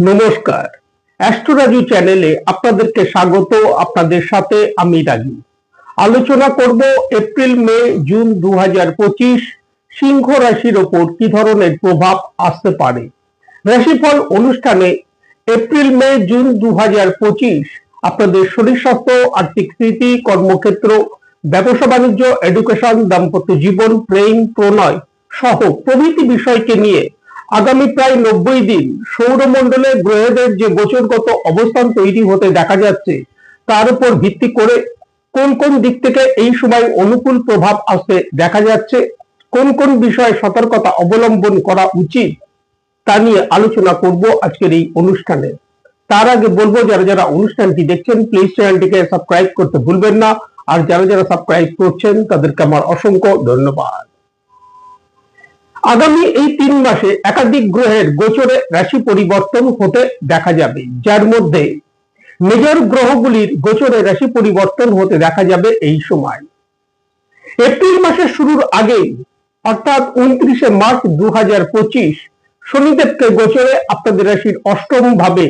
নমস্কার, অ্যাস্ট্রোরাজু চ্যানেলে আপনাদেরকে স্বাগত। আপনাদের সাথে আমি রাজু। আলোচনা করব এপ্রিল, মে, জুন 2025 সিংহ রাশির ওপর কি ধরনের প্রভাব আসতে পারে। রাশিফল অনুষ্ঠানে এপ্রিল, মে, জুন 2025 আপনাদের শরীর স্বাস্থ্য, আর্থিক স্থিতি, কর্মক্ষেত্র, ব্যবসা বাণিজ্য, এডুকেশন, দাম্পত্য জীবন, প্রেম, প্রণয় সহ প্রভৃতি বিষয়কে নিয়ে আগামী প্রায় 90 দিন সৌরমণ্ডলে গ্রহদের যে গোচরগত অবস্থান তৈরি হতে দেখা যাচ্ছে, তার উপর ভিত্তি করে কোন কোন দিক থেকে এই সময় অনুকূল প্রভাব আসতে দেখা যাচ্ছে, কোন কোন বিষয়ে সতর্কতা অবলম্বন করা উচিত, তা নিয়ে আলোচনা করব আজকের এই অনুষ্ঠানে। তার আগে বলবো, যারা যারা অনুষ্ঠানটি দেখছেন প্লিজ চ্যানেলটিকে সাবস্ক্রাইব করতে ভুলবেন না, আর যারা যারা সাবস্ক্রাইব করছেন তাদেরকে আমার অসংখ্য ধন্যবাদ। আগামী এই 3 মাসে একাধিক গ্রহের গোচরে রাশি পরিবর্তন হতে দেখা যাবে, যার মধ্যে মেজর গ্রহগুলির গোচরে রাশি পরিবর্তন হতে দেখা যাবে এই সময়। এপ্রিল মাসের শুরুর আগে অর্থাৎ 29শে মার্চ 2025 শনিদেবকে গোচরে আপনাদের রাশির অষ্টম ভাবে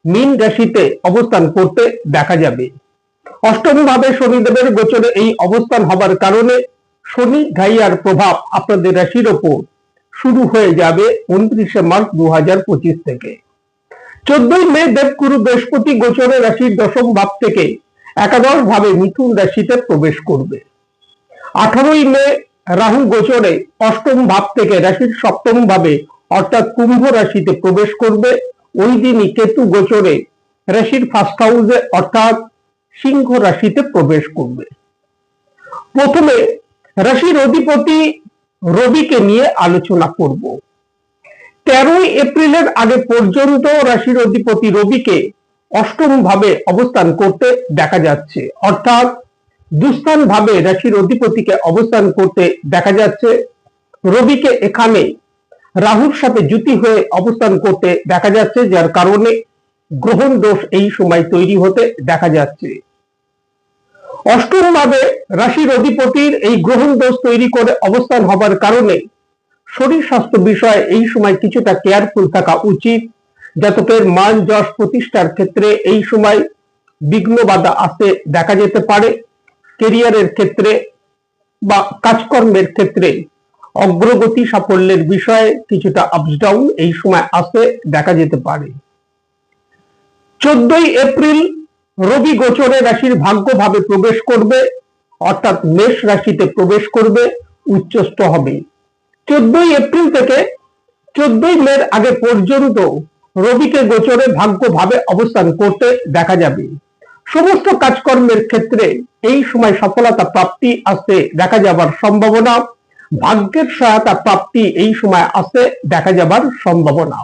মীন রাশিতে অবস্থান করতে দেখা যাবে। অষ্টম ভাবে শনিদেবের গোচরে এই অবস্থান হবার কারণে শনি ঢাইয়ার প্রভাব আপনাদের রাশির ওপর শুরু হয়ে যাবে 29শে মার্চ 2025 থেকে। 14ই মে দেবগুরু বৃহস্পতি গোচরে রাশির দশম ভাব থেকে একাদশ ভাবে মিথুন রাশিতে প্রবেশ করবে। 18ই মে রাহু গোচরে অষ্টম ভাব থেকে রাশির সপ্তম ভাবে অর্থাৎ কুম্ভ রাশিতে প্রবেশ করবে। ওই দিনই কেতু গোচরে রাশির ফার্স্ট হাউসে অর্থাৎ সিংহ রাশিতে প্রবেশ করবে। প্রথমে রাশির অধিপতি রবিকে নিয়ে আলোচনা করব। 13ই এপ্রিলের আগে পর্যন্ত রাশির অধিপতি রবিকে অষ্টম ভাবে অবস্থান করতে দেখা যাচ্ছে, অর্থাৎ দুস্থান ভাবে রাশির অধিপতিকে অবস্থান করতে দেখা যাচ্ছে। রবিকে এখানে রাহুর সাথে যুতি হয়ে অবস্থান করতে দেখা যাচ্ছে, যার কারণে গ্রহণ দোষ এই সময় তৈরি হতে দেখা যাচ্ছে। অষ্টম ভাবে রাশির অধিপতির এই গ্রহণ দোষ তৈরি করে অবস্থান হবার কারণে শরীর স্বাস্থ্য বিষয়ে এই সময় কিছুটা কেয়ারফুল থাকা উচিত। জাতকের মান যশ প্রতিষ্ঠার ক্ষেত্রে এই সময় বিঘ্ন বাধা আসতে দেখা যেতে পারে। কেরিয়ারের ক্ষেত্রে বা কাজকর্মের ক্ষেত্রে অগ্রগতি সাফল্যের বিষয়ে কিছুটা আপস ডাউন এই সময় আসতে দেখা যেতে পারে। 14ই এপ্রিল রবি গোচরে রাশির ভাগ্য ভাবে প্রবেশ করবে, অর্থাৎ মেষ রাশিতে প্রবেশ করবে, উচ্চস্থ হবে। 14ই এপ্রিল থেকে 14ই মের আগে পর্যন্ত রবিকে গোচরে ভাগ্য ভাবে অবস্থান করতে দেখা যাবে। সমস্ত কাজকর্মের ক্ষেত্রে এই সময় সফলতা প্রাপ্তি আসতে দেখা যাবার সম্ভাবনা, ভাগ্যের সহায়তা প্রাপ্তি এই সময় আসতে দেখা যাবার সম্ভাবনা।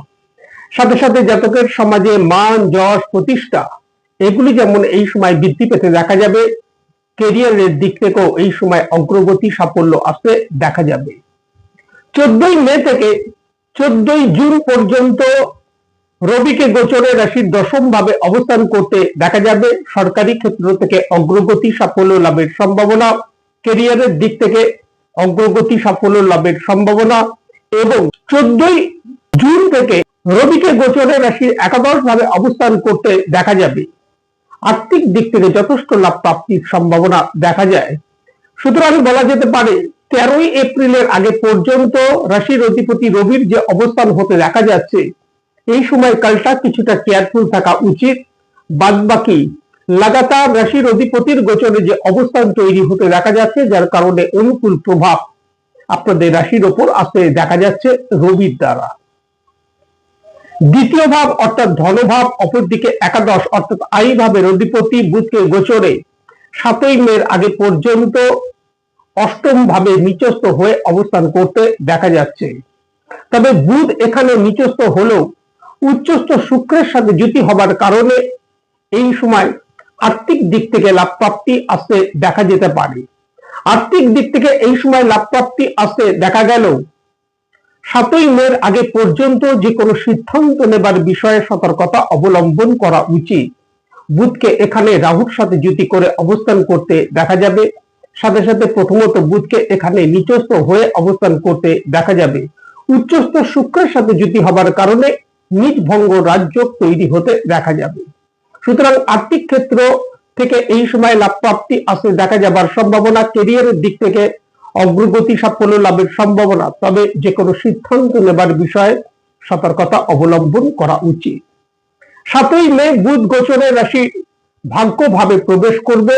সাথে সাথে জাতকের সমাজে মান যশ প্রতিষ্ঠা এগুলি যেমন এই সময় বৃদ্ধি পেতে দেখা যাবে, কেরিয়ারের দিক থেকেও এই সময় অগ্রগতি সাফল্য আসতে দেখা যাবে। 14ই মে থেকে 14ই জুন পর্যন্ত রবিকে গোচরে রাশির দশম ভাবে অবস্থান করতে দেখা যাবে। সরকারি ক্ষেত্র থেকে অগ্রগতি সাফল্য লাভের সম্ভাবনা, কেরিয়ারের দিক থেকে অগ্রগতি সাফল্য লাভের সম্ভাবনা, এবং 14ই জুন থেকে রবিকে গোচরে রাশির একাদশ ভাবে অবস্থান করতে দেখা যাবে। আর্থিক দিক থেকে যথেষ্ট লাভ প্রাপ্তির সম্ভাবনা দেখা যায়। সুতরাং বলা যেতে পারে 13ই এপ্রিলের আগে পর্যন্ত রাশির অধিপতি রবির যে অবস্থান হতে দেখা যাচ্ছে, এই সময়কালটা কিছুটা কেয়ারফুল থাকা উচিত। বাদবাকি লাগাতার রাশির অধিপতির গোচরে যে অবস্থান তৈরি হতে দেখা যাচ্ছে, যার কারণে অনুকূল প্রভাব আপনাদের রাশির ওপর আসতে দেখা যাচ্ছে রবির দ্বারা। দ্বিতীয় ভাব অর্থাৎ ধনভাব, অপরদিকে একাদশ অর্থাৎ আই ভাবের অধিপতি বুধকে গোচরে 7ই মের আগে পর্যন্ত অষ্টম ভাবে নিচস্থ হয়ে অবস্থান করতে দেখা যাচ্ছে। তবে বুধ এখানে নিচস্থ হলেও উচ্চস্থ শুক্রের সাথে যুতি হবার কারণে এই সময় আর্থিক দিক থেকে লাভ প্রাপ্তি আসতে দেখা যেতে পারে। আর্থিক দিক থেকে এই সময় লাভ প্রাপ্তি আসতে দেখা গেল 7ই মের আগে পর্যন্ত যে কোনো সিদ্ধান্ত নেবার বিষয়ে সতর্কতা অবলম্বন করা উচিত। বুধকে এখানে রাহুর সাথে যুতি করে অবস্থান করতে দেখা যাবে। সাথে সাথে প্রথমত বুধকে এখানে নিচস্থ হয়ে অবস্থান করতে দেখা যাবে। উচ্চস্থ শুক্রের সাথে যুতি হবার কারণে নিজ ভঙ্গ রাজ্য তৈরি হতে দেখা যাবে। সুতরাং আর্থিক ক্ষেত্র থেকে এই সময় লাভ প্রাপ্তি আসতে দেখা যাবার সম্ভাবনা, ক্যারিয়ারের দিক থেকে অগ্রগতি সাফল্য লাভের সম্ভাবনা। তবে যে কোনো সিদ্ধান্ত নেবার বিষয়ে সতর্কতা অবলম্বন করা উচিত। 7ই মে বুধ গোচরে রাশি ভাগ্যভাবে প্রবেশ করবে।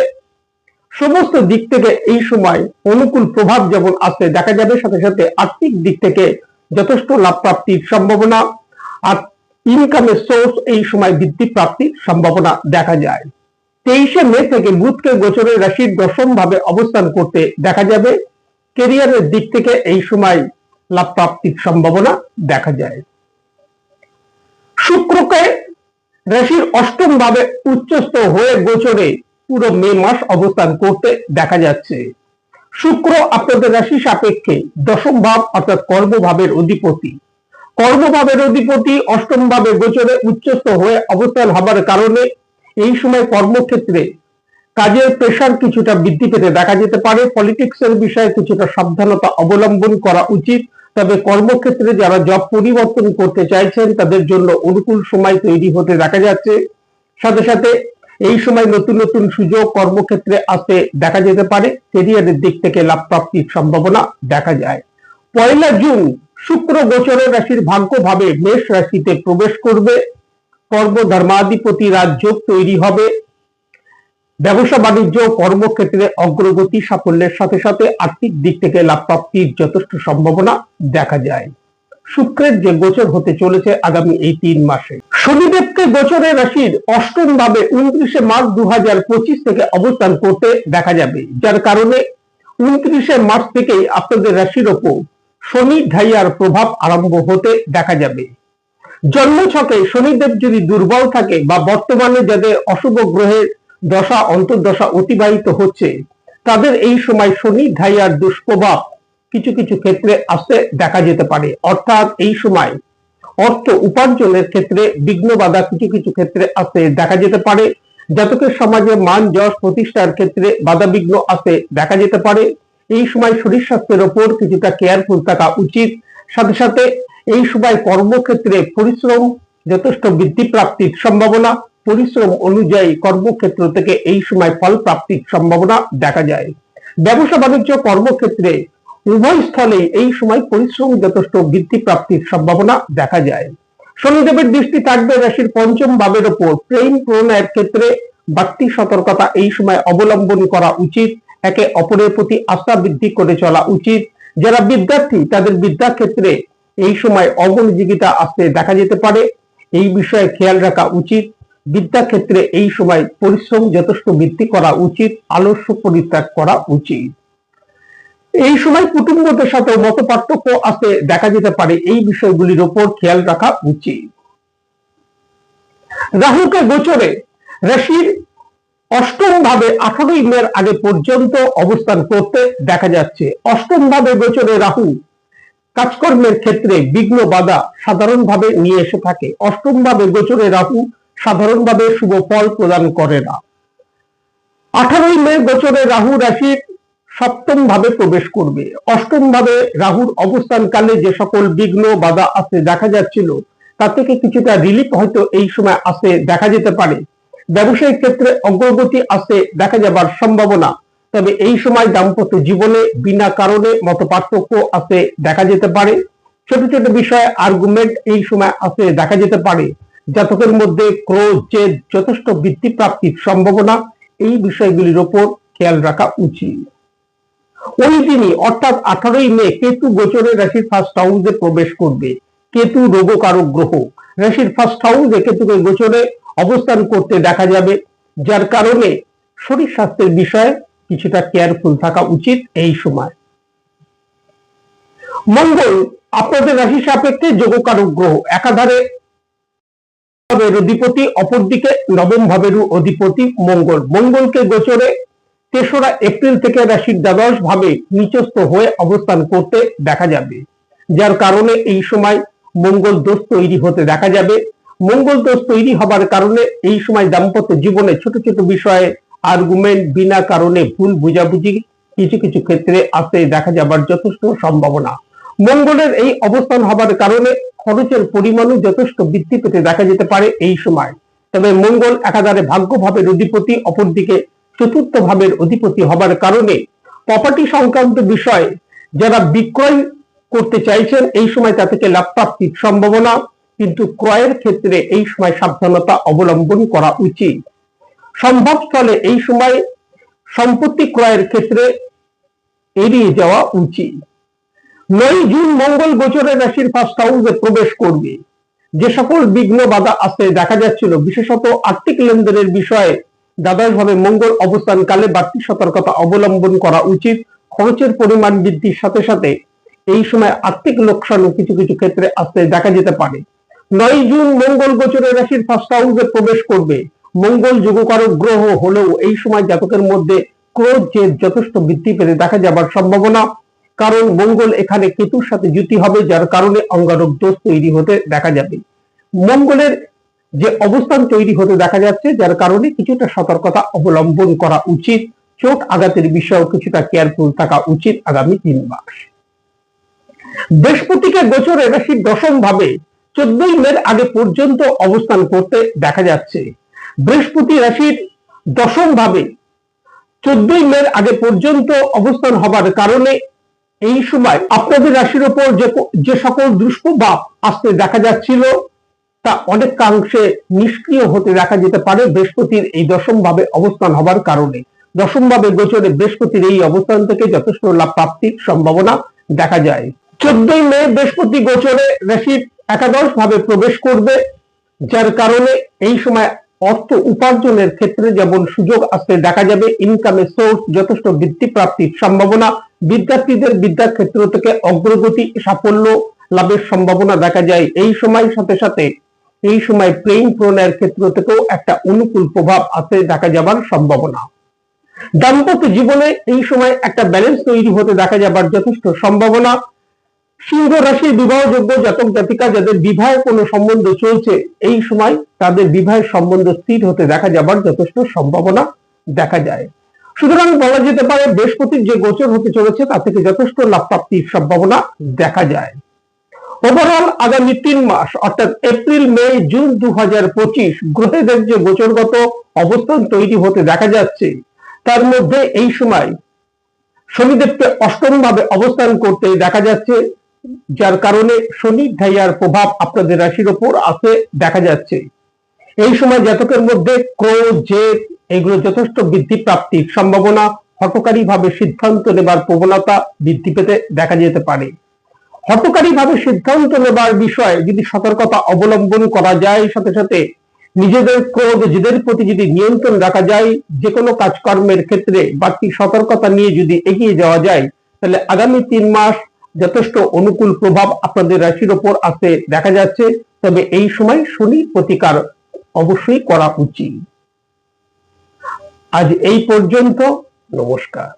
সমস্ত দিক থেকে এই সময় অনুকূল প্রভাব যেমন আসতে দেখা যাবে, সাথে সাথে আর্থিক দিক থেকে যথেষ্ট লাভ প্রাপ্তির সম্ভাবনা আর ইনকামের সোর্স এই সময় বৃদ্ধি প্রাপ্তির সম্ভাবনা দেখা যায়। 23শে মে থেকে বুধকে গোচরের রাশির দশম ভাবে অবস্থান করতে দেখা যাবে। ক্যারিয়ারের দিক থেকে এই সময় লাভ প্রাপ্তির সম্ভাবনা দেখা যায়। শুক্রকে রাশির অষ্টম ভাবে উচ্চস্থ হয়ে গোচরে পুরো মে মাস অবস্থান করতে দেখা যাচ্ছে। শুক্র আপনাদের রাশি সাপেক্ষে দশম ভাব অর্থাৎ কর্মভাবের অধিপতি। কর্মভাবের অধিপতি অষ্টম ভাবে গোচরে উচ্চস্থ হয়ে অবস্থান হবার কারণে এই সময় কর্মক্ষেত্রে কাজের প্রেশার কিছুটা বৃদ্ধি পেতে দেখা যেতে পারে। পলিটিক্সের বিষয়ে কিছুটা সাবধানতা অবলম্বন করা উচিত। তবে কর্মক্ষেত্রে যারা জব পরিবর্তন করতে চাইছেন তাদের জন্য অনুকূল সময় তৈরি হতে দেখা যাচ্ছে। সাথে সাথে এই সময় নতুন নতুন সুযোগ কর্মক্ষেত্রে আসতে দেখা যেতে পারে। ক্যারিয়ারের দিক থেকে লাভ প্রাপ্তির সম্ভাবনা দেখা যায়। 1 জুন শুক্র গোচরের রাশির ভাগ্যভাবে মেষ রাশিতে প্রবেশ করবে। কর্ম ধর্মাধিপতি রাজযোগ তৈরি হবে। ব্যবসা বাণিজ্য কর্মক্ষেত্রে অগ্রগতি সাফল্যের সাথে সাথে আর্থিক দিক থেকে লাভ প্রাপ্তির যথেষ্ট সম্ভাবনা দেখা যায়। শুক্রের যে গোচর হতে চলেছে আগামী এই 3 মাসে, শনিদেবকে গোচরের রাশির অষ্টম ভাবে 29শে মার্চ 2025 থেকে অবস্থান করতে দেখা যাবে, যার কারণে 29শে মার্চ থেকেই আপনাদের রাশির ওপর শনি ঢাইয়ার প্রভাব আরম্ভ হতে দেখা যাবে। জন্মছকে শনিদেব যদি দুর্বল থাকে বা বর্তমানে যাদের অশুভ গ্রহের দশা অন্তর্দশা অতিবাহিত হচ্ছে তাদের এই সময় শনি ঢাইয়ার দুষ্প্রভাব কিছু কিছু ক্ষেত্রে আসতে দেখা যেতে পারে। অর্থাৎ এই সময় অর্থ উপার্জনের ক্ষেত্রে বিঘ্ন বাধা কিছু কিছু ক্ষেত্রে আসতে দেখা যেতে পারে। জাতকের সমাজে মান যশ প্রতিষ্ঠার ক্ষেত্রে বাধা বিঘ্ন আসতে দেখা যেতে পারে। এই সময় শরীর স্বাস্থ্যের ওপর কিছুটা কেয়ারফুল থাকা উচিত। সাথে সাথে এই সময় কর্মক্ষেত্রে পরিশ্রম যথেষ্ট বৃদ্ধি প্রাপ্তির সম্ভাবনা, পরিশ্রম অনুযায়ী কর্মক্ষেত্র থেকে এই সময় ফল প্রাপ্তির সম্ভাবনা দেখা যায়। ব্যবসা বাণিজ্য কর্মক্ষেত্রে উভয় স্থলে এই সময় পরিশ্রম যথেষ্ট বৃদ্ধি প্রাপ্তির সম্ভাবনা দেখা যায়। শনিদেবের দৃষ্টি থাকবে রাশির পঞ্চম ভাবের ওপর। প্রেম প্রণয়ের ক্ষেত্রে বাড়তি সতর্কতা এই সময় অবলম্বন করা উচিত। একে অপরের প্রতি আস্থা বৃদ্ধি করে চলা উচিত। যারা বিদ্যার্থী তাদের বিদ্যাক্ষেত্রে এই সময় অমনোযোগিতা আসতে দেখা যেতে পারে, এই বিষয়ে খেয়াল রাখা উচিত। বিদ্যাক্ষেত্রে এই সময় পরিশ্রম যথেষ্ট বৃদ্ধি করা উচিত, আলস্য পরিত্যাগ করা উচিত। এই সময় কুটুম্বদের সাথে মত পার্থক্য আসতে দেখা যেতে পারে, এই বিষয়গুলির উপর খেয়াল রাখা উচিত। রাহুকে গোচরে রাশির অষ্টম ভাবে 18ই মে আগে পর্যন্ত অবস্থান করতে দেখা যাচ্ছে। অষ্টম ভাবে গোচরে রাহু কাজকর্মের ক্ষেত্রে বিঘ্ন বাধা সাধারণভাবে নিয়ে এসে থাকে। অষ্টম ভাবে গোচরে রাহু সাধারণভাবে শুভ ফল প্রদান করে না। 18ই মে গোচরে রাহু রাশির সপ্তম ভাবে প্রবেশ করবে। অষ্টম ভাবে রাহুর অবস্থানকালে যে সকল বিঘ্ন বাধা আসতে দেখা যাচ্ছিল তা থেকে কিছুটা রিলিফ হয়তো এই সময় আসতে দেখা যেতে পারে। ব্যবসায়িক ক্ষেত্রে অগ্রগতি আসতে দেখা যাবার সম্ভাবনা। তবে এই সময় দাম্পত্য জীবনে বিনা কারণে মত পার্থক্য আসতে দেখা যেতে পারে। ছোট ছোট বিষয়ে আর্গুমেন্ট এই সময় আসতে দেখা যেতে পারে। জাতকের মধ্যে ক্রোধ জেদ যথেষ্ট বৃদ্ধি প্রাপ্তির সম্ভাবনা, এই বিষয়গুলির উপর খেয়াল রাখা উচিত। ওই দিনই অর্থাৎ 18ই মে কেতু গোচরে রাশির ফার্স্ট হাউসে প্রবেশ করবে। কেতু রোগকারক গ্রহ, রাশির ফার্স্ট হাউসে কেতুকে গোচরে অবস্থান করতে দেখা যাবে, যার কারণে শরীর স্বাস্থ্যের বিষয়ে কিছুটা কেয়ারফুল থাকা উচিত এই সময়। মঙ্গল আপনাদের রাশি সাপেক্ষে যোগকারক গ্রহ, একাধারে ভাবের অধিপতি, অপরদিকে নবম ভাবের অধিপতি মঙ্গল। মঙ্গলকে গোচরে 3রা এপ্রিল থেকে রাশির দ্বাদশ ভাবে নিচস্থ হয়ে অবস্থান করতে দেখা যাবে, যার কারণে এই সময় মঙ্গল দোষ তৈরি হতে দেখা যাবে। মঙ্গল দোষ তৈরি হবার কারণে এই সময় দাম্পত্য জীবনে ছোট ছোট বিষয়ে আর্গুমেন্ট, বিনা কারণে ভুল বুঝাবুঝি কিছু কিছু ক্ষেত্রে আসতে দেখা যাবার যথেষ্ট সম্ভাবনা। মঙ্গলের এই অবস্থান হবার কারণে খরচের পরিমাণও যথেষ্ট বৃদ্ধি পেতে দেখা যেতে পারে এই সময়। তবে মঙ্গল একাধারে ভাগ্য ভাবের অধিপতি, অপরদিকে চতুর্থ ভাবের অধিপতি হবার কারণে প্রপার্টি সংক্রান্ত বিষয়ে যারা বিক্রয় করতে চাইছেন এই সময় তা থেকে লাভ প্রাপ্তির সম্ভাবনা, কিন্তু ক্রয়ের ক্ষেত্রে এই সময় সাবধানতা অবলম্বন করা উচিত। সম্ভব স্থলে এই সময় সম্পত্তি ক্রয়ের ক্ষেত্রে এড়িয়ে যাওয়া উচিত। 9 জুন মঙ্গল গোচরের রাশির ফার্স্ট হাউসে প্রবেশ করবে। যে সকল বিঘ্ন বাধা আসতে দেখা যাচ্ছিল, বিশেষত আর্থিক লেনদেনের বিষয়ে দ্বাদশ ভাবে মঙ্গল অবস্থানকালে বাড়তি সতর্কতা অবলম্বন করা উচিত। খরচের পরিমাণ বৃদ্ধির সাথে সাথে এই সময় আর্থিক লোকসানও কিছু কিছু ক্ষেত্রে আসতে দেখা যেতে পারে। 9 জুন মঙ্গল গোচরের রাশির ফার্স্ট হাউসে প্রবেশ করবে। মঙ্গল যোগকারক গ্রহ হলেও এই সময় জাতকের মধ্যে ক্রোধ জেদ যথেষ্ট বৃদ্ধি পেতে দেখা যাবার সম্ভাবনা, কারণ মঙ্গল এখানে কেতুর সাথে যুতি হবে, যার কারণে অঙ্গারক দোষ তৈরি হতে দেখা যাবে। মঙ্গলের যে অবস্থান তৈরি হতে দেখা যাচ্ছে, যার কারণে কিছুটা সতর্কতা অবলম্বন করা উচিত। চোট আঘাতের বিষয়েও কিছুটা কেয়ারফুল থাকা উচিত আগামী 3 মাস। বৃহস্পতিকে গোচরে রাশির দশম ভাবে 14 মে আগে পর্যন্ত অবস্থান করতে দেখা যাচ্ছে। বৃহস্পতি রাশির দশম ভাবে 14 মে আগে পর্যন্ত অবস্থান হবার কারণে এই সময় আপনাদের রাশির উপর যে সকল দুষ্প্রভাব আসতে দেখা যাচ্ছিল তা অনেকাংশে নিষ্ক্রিয় হতে দেখা যেতে পারে বৃহস্পতির এই দশম ভাবে অবস্থান হবার কারণে। দশম ভাবে গোচরে বৃহস্পতির এই অবস্থান থেকে যথেষ্ট লাভ প্রাপ্তির সম্ভাবনা দেখা যায়। 14 মে বৃহস্পতি গোচরে রাশির একাদশ ভাবে প্রবেশ করবে, যার কারণে এই সময় অর্থ উপার্জনের ক্ষেত্রে যেমন সুযোগ আসতে দেখা যাবে, ইনকামের সোর্স যথেষ্ট বৃদ্ধি প্রাপ্তির সম্ভাবনা, বিদ্যার্থীদের বিদ্যা ক্ষেত্র থেকে অগ্রগতি সাফল্য লাভের সম্ভাবনা দেখা যায়। এই সময় সাথে সাথে এই সময় প্রেম প্রণয়ের ক্ষেত্র থেকেও একটা অনুকূল প্রভাব আসতে দেখা যাবার সম্ভাবনা। দাম্পত্য জীবনে এই সময় একটা ব্যালেন্স তৈরি হতে দেখা যাবার যথেষ্ট সম্ভাবনা। সিংহ রাশির বিবাহযোগ্য জাতক জাতিকা যাদের বিবাহের কোনো সম্বন্ধ চলছে, এই সময় তাদের বিবাহের সম্বন্ধ স্থির হতে দেখা যাবার যথেষ্ট সম্ভাবনা দেখা যায়। সুতরাং বলা যেতে পারে বৃহস্পতির যে গোচর হতে চলেছে তা থেকে যথেষ্ট লাভ প্রাপ্তির সম্ভাবনা দেখা যায়। ওভারঅল আগামী 3 মাস অর্থাৎ এপ্রিল মে জুন 2025 গ্রহেদের যে গোচরগত অবস্থান তৈরি হতে দেখা যাচ্ছে, তার মধ্যে এই সময় শনিদেবকে অষ্টম ভাবে অবস্থান করতে দেখা যাচ্ছে, যার কারণে শনি ঢাইয়ার প্রভাব আপনাদের রাশির উপর আসতে দেখা যাচ্ছে। এই সময় জাতকের মধ্যে ক্রোধ জেদ এগুলো যথেষ্ট বৃদ্ধি প্রাপ্তির সম্ভাবনা, হঠকারী ভাবে সিদ্ধান্ত নেবার প্রবণতা বৃদ্ধি পেতে দেখা যেতে পারে। হঠকারী ভাবে সিদ্ধান্ত নেবার বিষয়ে যদি সতর্কতা অবলম্বন করা যায়, সাথে সাথে নিজেদের ক্রোধ জেদের প্রতি যদি নিয়ন্ত্রণ রাখা যায়, যে কোনো কাজকর্মের ক্ষেত্রে বাড়তি সতর্কতা নিয়ে যদি এগিয়ে যাওয়া যায়, তাহলে আগামী 3 মাস যথেষ্ট অনুকূল প্রভাব আপনাদের রাশির উপর আসতে দেখা যাচ্ছে। তবে এই সময় শনি প্রতিকার অবশ্যই করা উচিত। আজ এই পর্যন্ত, নমস্কার।